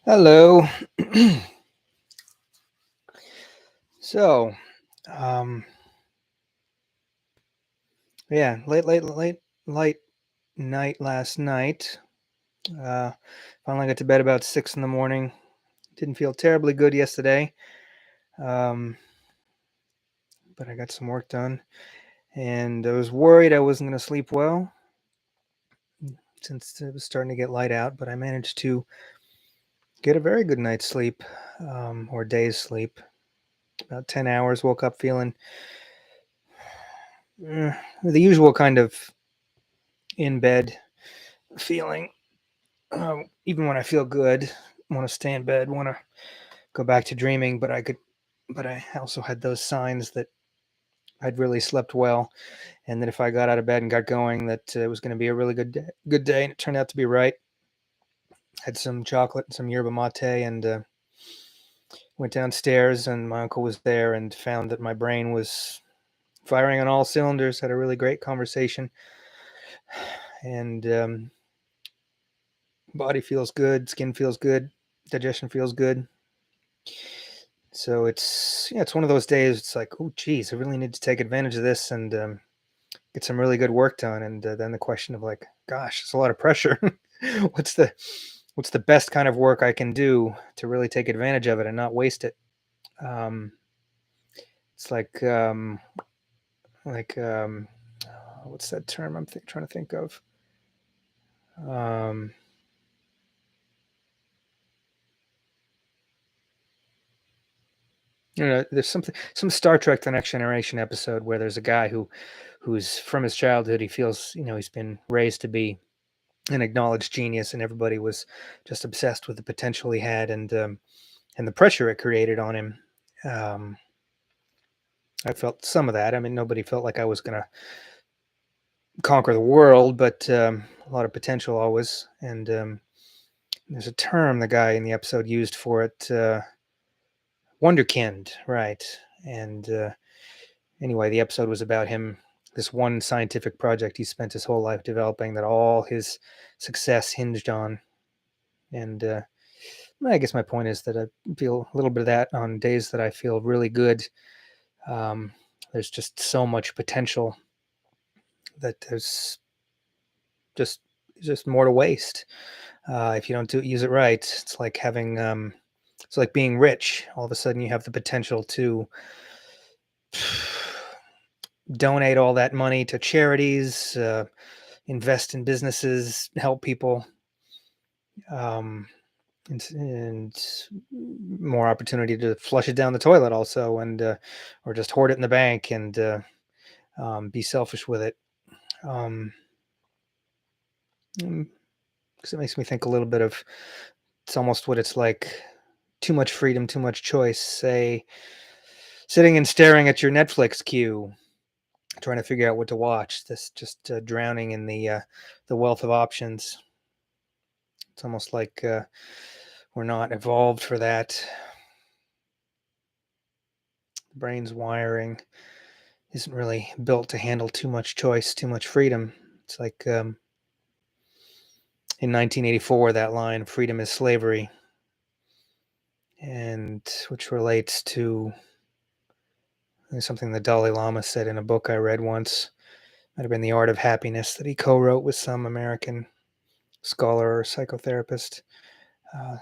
Hello. So, um, yeah, late night last night. Uh, Finally got to bed about 6 in the morning. Didn't feel terribly good yesterday, um, but I got some work done, and I was worried I wasn't going to sleep well since it was starting to get light out. But I managed to get a very good night's sleep, or day's sleep, about 10 hours. Woke up feeling the usual kind of in bed feeling. Even when I feel good, want to stay in bed, want to go back to dreaming, but I also had those signs that I'd really slept well, and that if I got out of bed and got going, that it was going to be a really good day, and it turned out to be right. Had some chocolate and some yerba mate, and went downstairs, and my uncle was there, and found that my brain was firing on all cylinders. Had a really great conversation, and body feels good, skin feels good, digestion feels good. So it's one of those days. It's like, oh, geez, I really need to take advantage of this and get some really good work done. And then the question of like, gosh, it's a lot of pressure. what's the what's the best kind of work I can do to really take advantage of it and not waste it? Um, it's like what's that term trying to think of? Um, there's some Star Trek: The Next Generation episode where there's a guy who's from his childhood. He feels he's been raised to be an acknowledged genius, and everybody was just obsessed with the potential he had, and the pressure it created on him. Um, I felt some of that. I mean, nobody felt like I was going to conquer the world, but a lot of potential always. And there's a term the guy in the episode used for it, wonderkind, right? And anyway, the episode was about him. This one scientific project he spent his whole life developing that all his success hinged on. And I guess my point is that I feel a little bit of that on days that I feel really good. Um, there's just so much potential that there's just just more to waste if you don't use it right. It's like being rich. All of a sudden, you have the potential to donate all that money to charities, invest in businesses, help people. Um, and more opportunity to flush it down the toilet also, and or just hoard it in the bank and be selfish with it. um, because it makes me think a little bit of, it's almost what it's like, too much freedom, too much choice, say sitting and staring at your Netflix queue, trying to figure out what to watch, this just drowning in the wealth of options. It's almost like we're not evolved for that. The brain's wiring isn't really built to handle too much choice, too much freedom. It's like in 1984, that line, freedom is slavery, and which relates to something the Dalai Lama said in a book I read once. Might have been The Art of Happiness, that he co-wrote with some American scholar or psychotherapist, uh,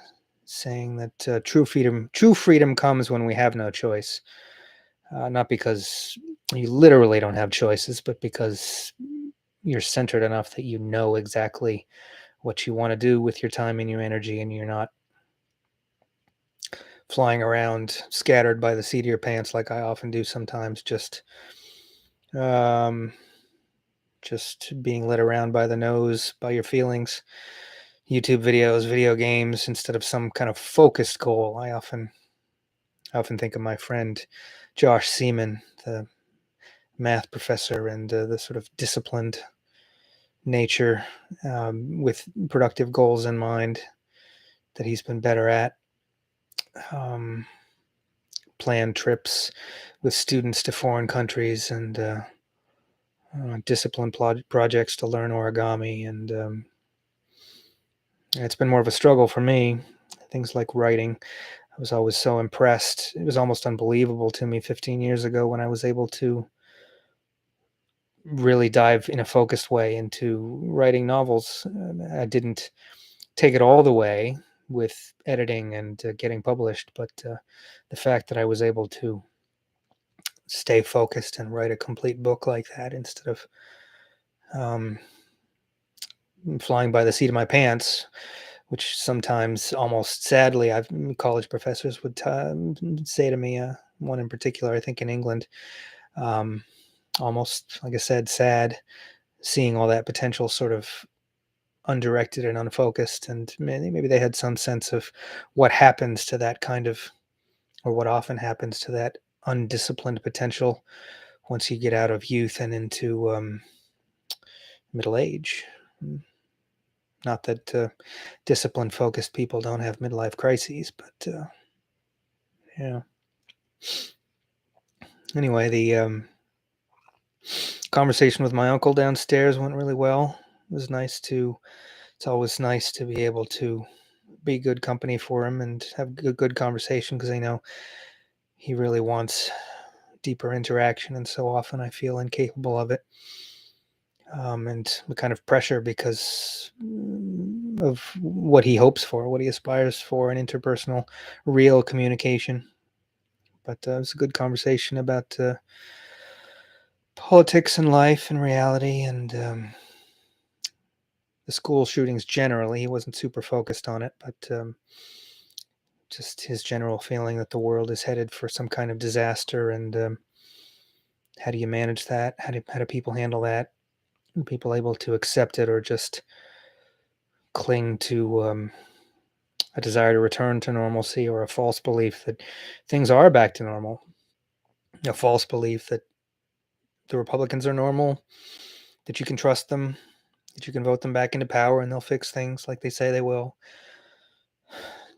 saying that true freedom comes when we have no choice. Not because you literally don't have choices, but because you're centered enough that you know exactly what you want to do with your time and your energy, and you're not flying around scattered by the seat of your pants like I often do sometimes, um, just being led around by the nose, by your feelings, YouTube videos, video games, instead of some kind of focused goal. I often think of my friend Josh Seaman, the math professor, and the sort of disciplined nature, with productive goals in mind, that he's been better at. Um, Plan trips with students to foreign countries, and disciplined projects to learn origami. And it's been more of a struggle for me. things like writing. I was always so impressed. It was almost unbelievable to me 15 years ago when I was able to really dive in a focused way into writing novels. I didn't take it all the way with editing and getting published, but the fact that I was able to stay focused and write a complete book like that instead of um, flying by the seat of my pants, which sometimes almost sadly, college professors would say to me, one in particular, I think in England, um, almost, like I said, sad seeing all that potential sort of undirected and unfocused. And maybe they had some sense of what happens to that kind of, or what often happens to that undisciplined potential once you get out of youth and into middle age. Mm, Not that disciplined, focused people don't have midlife crises, but yeah. Anyway, the conversation with my uncle downstairs went really well. It was nice to. It's always nice to be able to be good company for him and have good conversation because I know he really wants deeper interaction, and so often I feel incapable of it. And the kind of pressure because of what he hopes for, what he aspires for, an interpersonal, real communication. But it was a good conversation about politics and life and reality and the school shootings generally. He wasn't super focused on it, but just his general feeling that the world is headed for some kind of disaster and how do you manage that? How do people handle that? Are people able to accept it or just cling to a desire to return to normalcy or a false belief that things are back to normal? A false belief that the Republicans are normal, that you can trust them, that you can vote them back into power and they'll fix things like they say they will.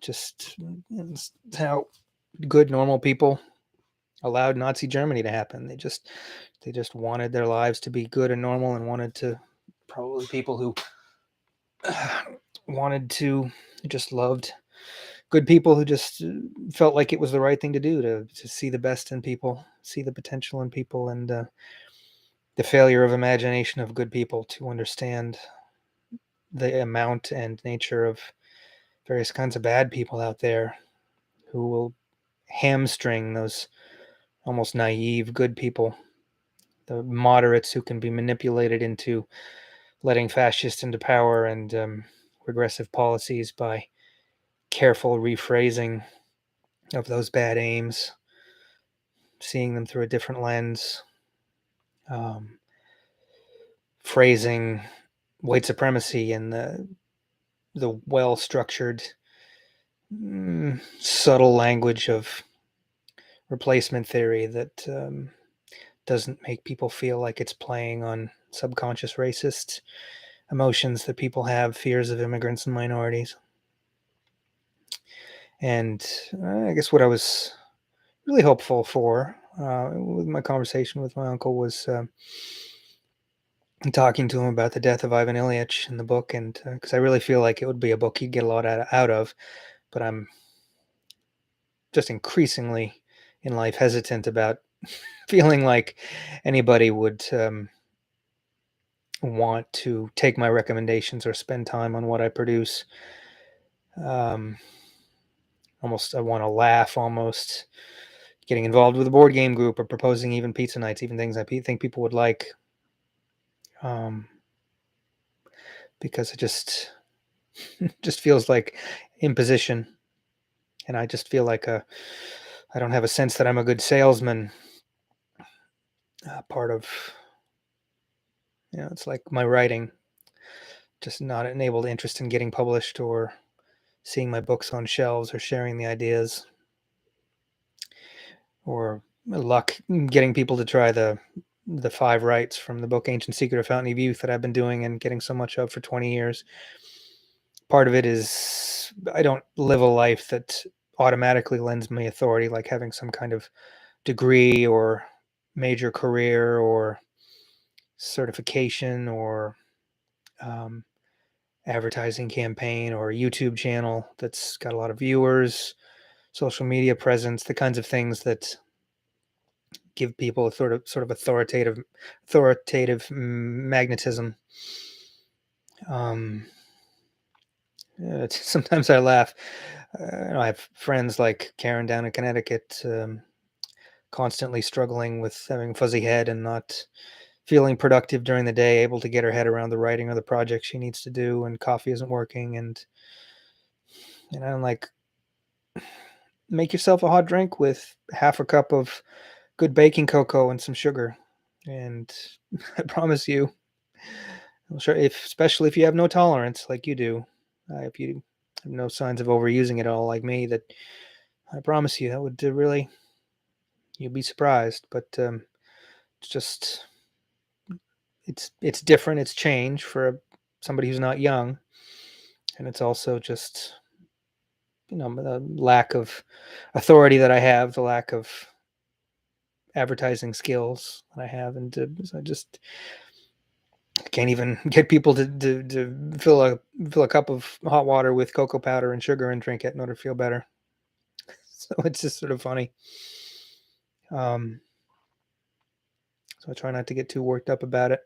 Just how good normal people allowed Nazi Germany to happen. They just wanted their lives to be good and normal and wanted to probably people who wanted to just loved good people who just felt like it was the right thing to do to see the best in people, see the potential in people, and the failure of imagination of good people to understand the amount and nature of various kinds of bad people out there who will hamstring those almost naive good people, the moderates who can be manipulated into letting fascists into power and regressive policies by careful rephrasing of those bad aims, seeing them through a different lens, um, phrasing white supremacy in the well structured, subtle language of replacement theory that doesn't make people feel like it's playing on subconscious racist emotions that people have, fears of immigrants and minorities. And I guess what I was really hopeful for with my conversation with my uncle was talking to him about the death of Ivan Ilyich in the book, and because I really feel like it would be a book he'd get a lot out of, but I'm just increasingly in life hesitant about feeling like anybody would want to take my recommendations or spend time on what I produce. Um, Almost, I want to laugh almost getting involved with a board game group or proposing even pizza nights, even things I think people would like. Um, because it just feels like imposition, and I just feel like I don't have a sense that I'm a good salesman. Part of it's like my writing, just not enabled interest in getting published or seeing my books on shelves or sharing the ideas or luck getting people to try the 5 rights from the book Ancient Secret of Fountain of Youth that I've been doing and getting so much of for 20 years. Part of it is I don't live a life that automatically lends me authority, like having some kind of degree or major career or certification or um, advertising campaign or a YouTube channel that's got a lot of viewers, social media presence, the kinds of things that give people a sort of authoritative magnetism. Um, Sometimes I laugh. I have friends like Karen down in Connecticut, constantly struggling with having a fuzzy head and not feeling productive during the day, able to get her head around the writing or the project she needs to do, and coffee isn't working. And I'm like, make yourself a hot drink with half a cup of good baking cocoa and some sugar, and I promise you, I'm sure, if especially if you have no tolerance like you do, if you have no signs of overusing it all like me, that I promise you that would really, you'll be surprised. But it's just it's different. It's change for somebody who's not young, and it's also just the lack of authority that I have, the lack of advertising skills that I have, and so I just can't even get people to fill a cup of hot water with cocoa powder and sugar and drink it in order to feel better. So it's just sort of funny. Um, so I try not to get too worked up about it.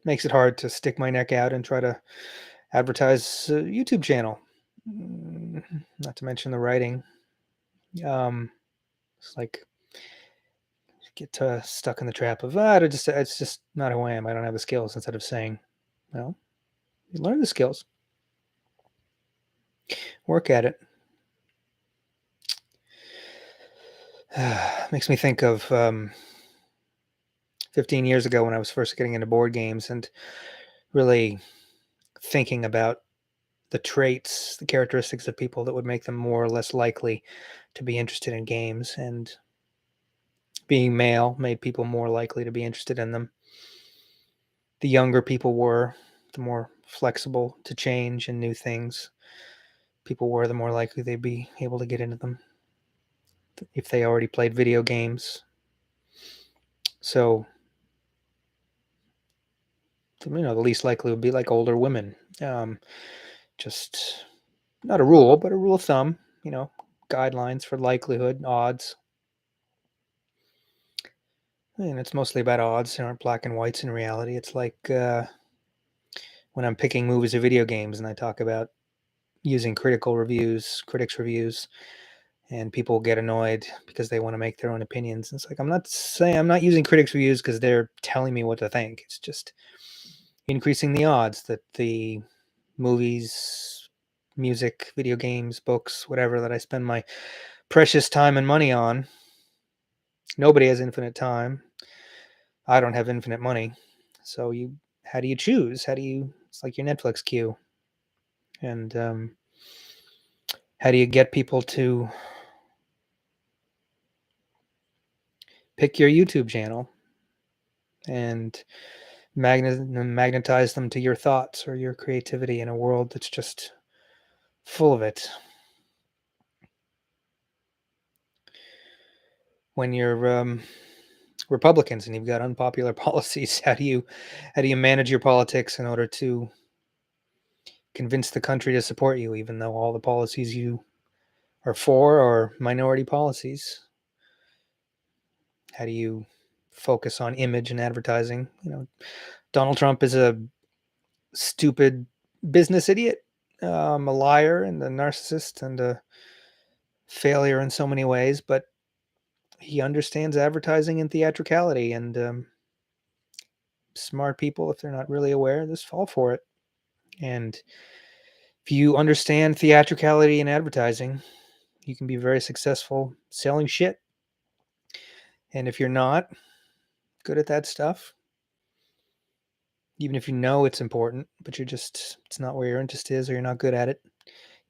Makes it hard to stick my neck out and try to advertise a YouTube channel. Not to mention the writing. It's like get stuck in the trap of it's just not who I am. I don't have the skills. Instead of saying, well, you learn the skills, work at it. Makes me think of 15 years ago when I was first getting into board games and really thinking about the traits, the characteristics of people that would make them more or less likely to be interested in games. And being male made people more likely to be interested in them. The younger people were, the more flexible to change and new things people were, the more likely they'd be able to get into them if they already played video games. So, the least likely would be like older women. Just not a rule, but a rule of thumb, guidelines for likelihood, odds. And it's mostly about odds. There aren't black and whites in reality. It's like when I'm picking movies or video games and I talk about using critics' reviews, and people get annoyed because they want to make their own opinions. It's like, I'm not using critics' reviews because they're telling me what to think. It's just increasing the odds that the movies, music, video games, books, whatever that I spend my precious time and money on. Nobody has infinite time. I don't have infinite money. So how do you choose? It's like your Netflix queue. And how do you get people to pick your YouTube channel and magnetize them to your thoughts or your creativity in a world that's just full of it? When you're Republicans and you've got unpopular policies, how do you manage your politics in order to convince the country to support you, even though all the policies you are for are minority policies? How do you focus on image and advertising? Donald Trump is a stupid business idiot, a liar and a narcissist and a failure in so many ways, but he understands advertising and theatricality, and smart people, if they're not really aware, just fall for it. And if you understand theatricality and advertising, you can be very successful selling shit. And if you're not good at that stuff, even if you know it's important, but it's not where your interest is, or you're not good at it,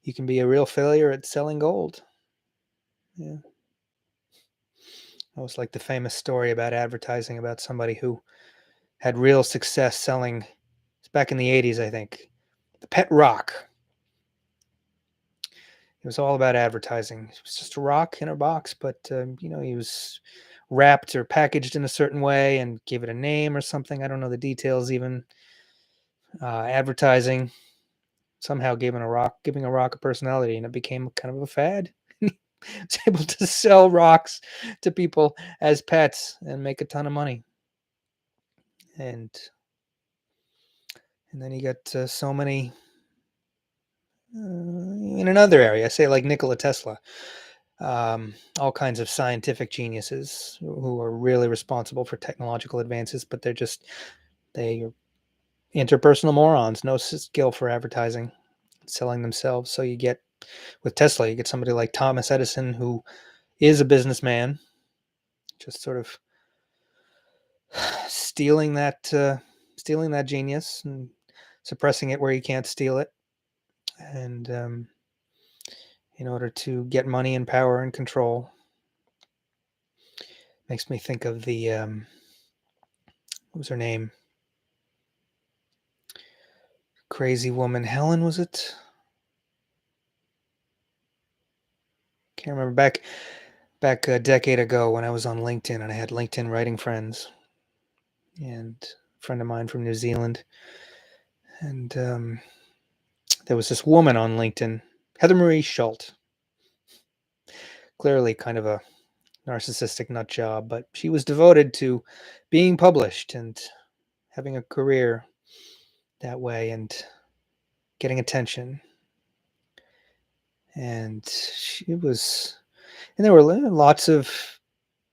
you can be a real failure at selling gold. Yeah. That was like the famous story about advertising about somebody who had real success selling, it's back in the 80s, I think, the pet rock. It was all about advertising. It was just a rock in a box, but he was wrapped or packaged in a certain way and gave it a name or something. I don't know the details even. advertising somehow giving a rock a personality, and it became kind of a fad. Was able to sell rocks to people as pets and make a ton of money. And then you got so many in another area, say like Nikola Tesla, all kinds of scientific geniuses who are really responsible for technological advances, but they are interpersonal morons, no skill for advertising, selling themselves. So you get with Tesla, you get somebody like Thomas Edison, who is a businessman, just sort of stealing that genius and suppressing it where you can't steal it, and in order to get money and power and control. Makes me think of the what was her name? Crazy woman, Helen, was it? Can't remember. Back a decade ago when I was on LinkedIn and I had LinkedIn writing friends, and a friend of mine from New Zealand, and there was this woman on LinkedIn, Heather Marie Schultz. Clearly, kind of a narcissistic nut job, but she was devoted to being published and having a career that way and getting attention. And there were lots of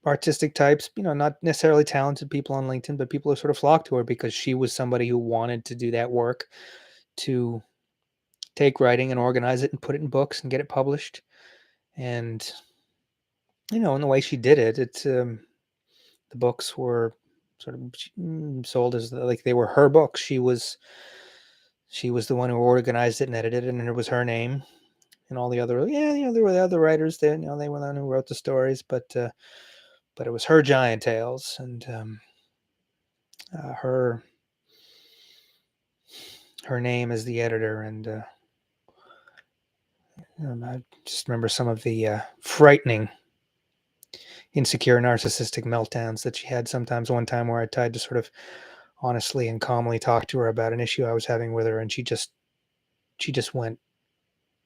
artistic types, not necessarily talented people on LinkedIn, but people who sort of flocked to her because she was somebody who wanted to do that work, to take writing and organize it and put it in books and get it published. And, in the way she did it, the books were sort of sold as like they were her books. She was the one who organized it and edited it, and it was her name. And all the other, there were the other writers there. They were the one who wrote the stories, but it was her giant tales, and her name as the editor. And I just remember some of the frightening, insecure, narcissistic meltdowns that she had sometimes. One time where I tried to sort of honestly and calmly talk to her about an issue I was having with her, and she just went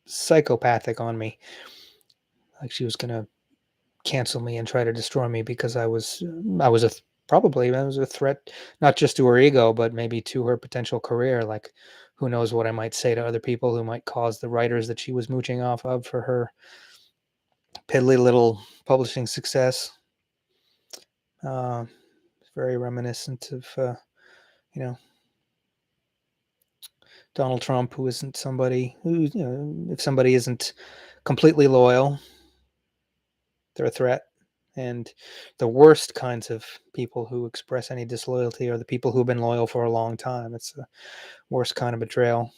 psychopathic on me, like she was going to cancel me and try to destroy me because I was a threat, not just to her ego, but maybe to her potential career. Like, who knows what I might say to other people who might cause the writers that she was mooching off of for her piddly little publishing success. Very reminiscent of, Donald Trump, who isn't somebody who, if somebody isn't completely loyal, they're a threat. And the worst kinds of people who express any disloyalty are the people who've been loyal for a long time. It's the worst kind of betrayal.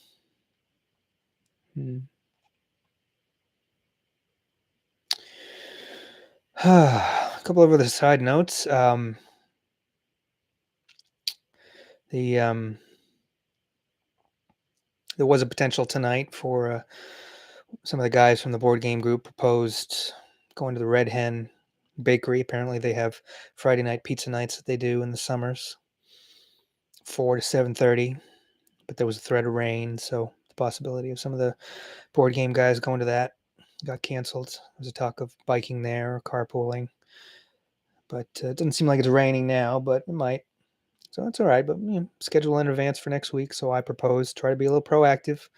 A couple of other side notes. There was a potential tonight for some of the guys from the board game group proposed going to the Red Hen Bakery. Apparently, they have Friday night pizza nights that they do in the summers, 4 to 7:30. But there was a threat of rain, so the possibility of some of the board game guys going to that got canceled. There was a talk of biking there or carpooling, but it doesn't seem like it's raining now, but it might. So it's all right, but schedule in advance for next week. So I propose try to be a little proactive.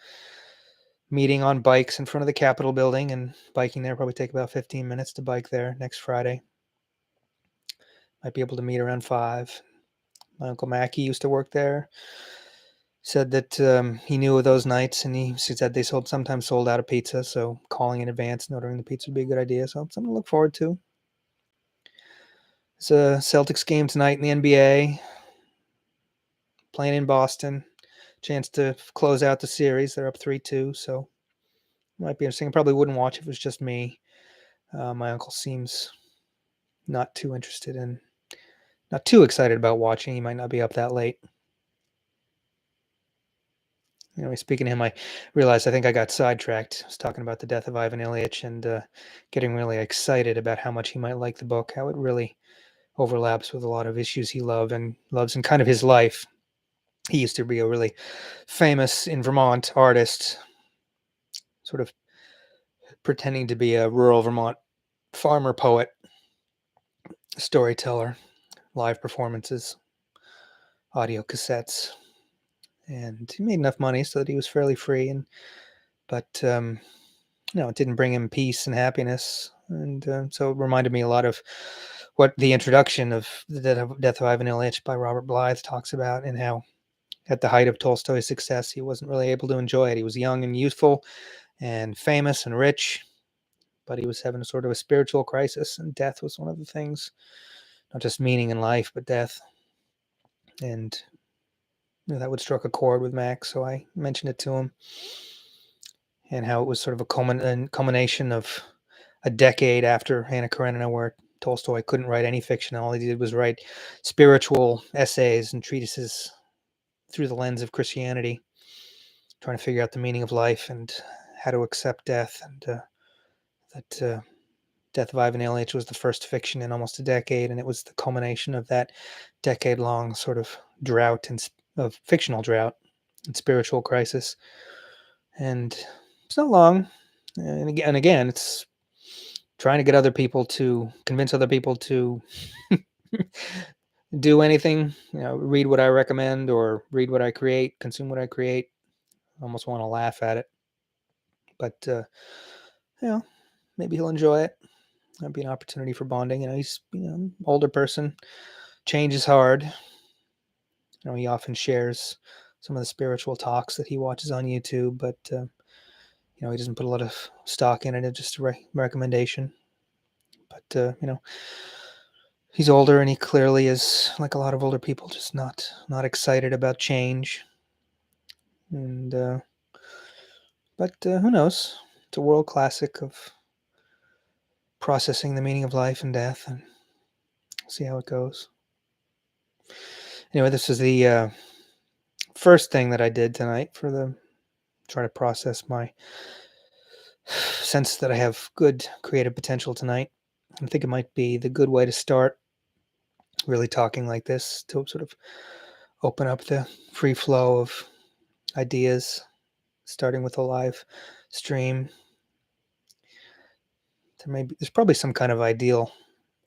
Meeting on bikes in front of the Capitol building, and biking there probably take about 15 minutes to bike there next Friday. Might be able to meet around 5. My Uncle Mackie used to work there. Said that he knew of those nights, and he said they sometimes sold out of pizza, so calling in advance and ordering the pizza would be a good idea. So something to look forward to. It's a Celtics game tonight in the NBA. Playing in Boston. Chance to close out the series. They're up 3-2, so might be interesting. I probably wouldn't watch if it was just me. My uncle seems not too excited about watching. He might not be up that late. Speaking to him, I realized I think I got sidetracked. I was talking about the death of Ivan Ilyich and getting really excited about how much he might like the book, how it really overlaps with a lot of issues he loves in kind of his life. He used to be a really famous in Vermont artist, sort of pretending to be a rural Vermont farmer poet, storyteller, live performances, audio cassettes, and he made enough money so that he was fairly free. But it didn't bring him peace and happiness, and so it reminded me a lot of what the introduction of the Death of Ivan Ilyich by Robert Blythe talks about, and how at the height of Tolstoy's success, he wasn't really able to enjoy it. He was young and youthful and famous and rich, but he was having a sort of a spiritual crisis, and death was one of the things, not just meaning in life, but death. And that would struck a chord with Max, so I mentioned it to him, and how it was sort of a culmination of a decade after Anna Karenina, where Tolstoy couldn't write any fiction. All he did was write spiritual essays and treatises through the lens of Christianity, trying to figure out the meaning of life and how to accept death. And that Death of Ivan Ilyich was the first fiction in almost a decade, and it was the culmination of that decade-long sort of drought of fictional drought and spiritual crisis. And it's not long, and again, it's trying to get other people to convince other people to do anything, read what I recommend or read what I create, consume what I create. I almost want to laugh at it, but maybe he'll enjoy it. That'd be an opportunity for bonding. He's older person. Change is hard. He often shares some of the spiritual talks that he watches on YouTube, but he doesn't put a lot of stock in it. It's just a recommendation. But he's older, and he clearly is, like a lot of older people, just not excited about change. And but who knows? It's a world classic of processing the meaning of life and death, and see how it goes. Anyway, this is the first thing that I did tonight try to process my sense that I have good creative potential tonight. I think it might be the good way to start really talking like this, to sort of open up the free flow of ideas, starting with a live stream. There's probably some kind of ideal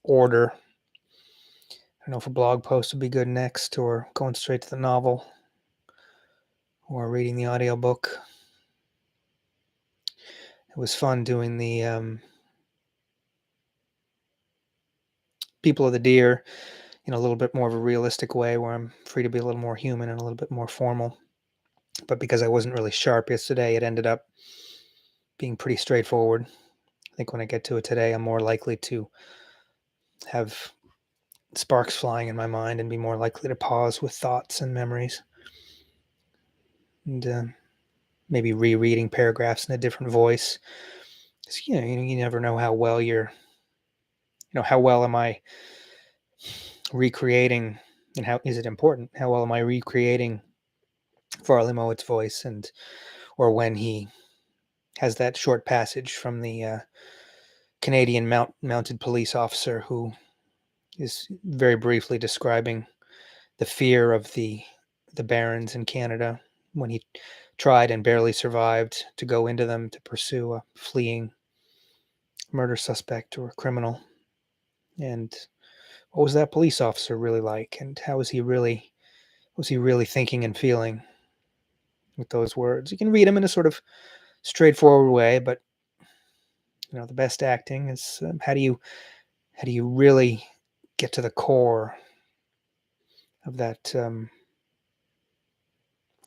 order. I don't know if a blog post would be good next, or going straight to the novel, or reading the audiobook. It was fun doing the People of the Deer in a little bit more of a realistic way, where I'm free to be a little more human and a little bit more formal. But because I wasn't really sharp yesterday, it ended up being pretty straightforward. I think when I get to it today, I'm more likely to have sparks flying in my mind and be more likely to pause with thoughts and memories. And maybe rereading paragraphs in a different voice. Because, you never know how well how well am I recreating, and how is it important? How well am I recreating Farley Mowat's voice, or when he has that short passage from the Canadian mounted police officer who is very briefly describing the fear of the barrens in Canada when he tried and barely survived to go into them to pursue a fleeing murder suspect or criminal. And what was that police officer really like, and how was he really thinking and feeling with those words? You can read them in a sort of straightforward way, but the best acting is how do you really get to the core of that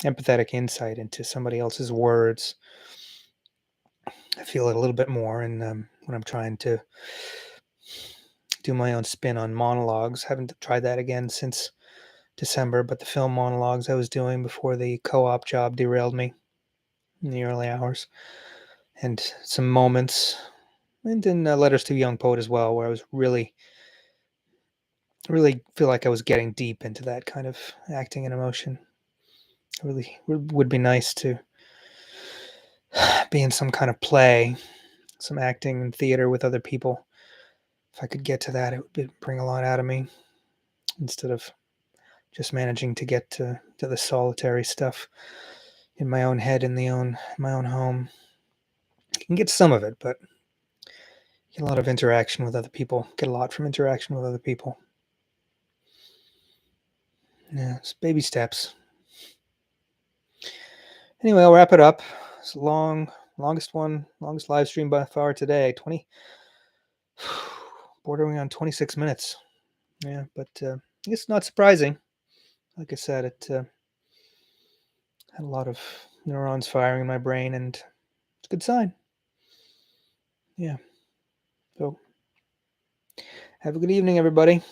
empathetic insight into somebody else's words. I feel it a little bit more, and when I'm trying to do my own spin on monologues. Haven't tried that again since December, but the film monologues I was doing before the co-op job derailed me in the early hours, and some moments, and in Letters to a Young Poet as well, where I was really feel like I was getting deep into that kind of acting and emotion. It really would be nice to be in some kind of play, some acting and theater with other people. If I could get to that, it would bring a lot out of me, instead of just managing to get to the solitary stuff in my own head, in my own home. I can get some of it, but get a lot of interaction with other people. Get a lot from interaction with other people. Yeah, it's baby steps. Anyway, I'll wrap it up. It's a longest live stream by far today. 20, bordering on 26 minutes. Yeah, but it's not surprising. Like I said, it had a lot of neurons firing in my brain, and it's a good sign. Yeah. So, have a good evening, everybody.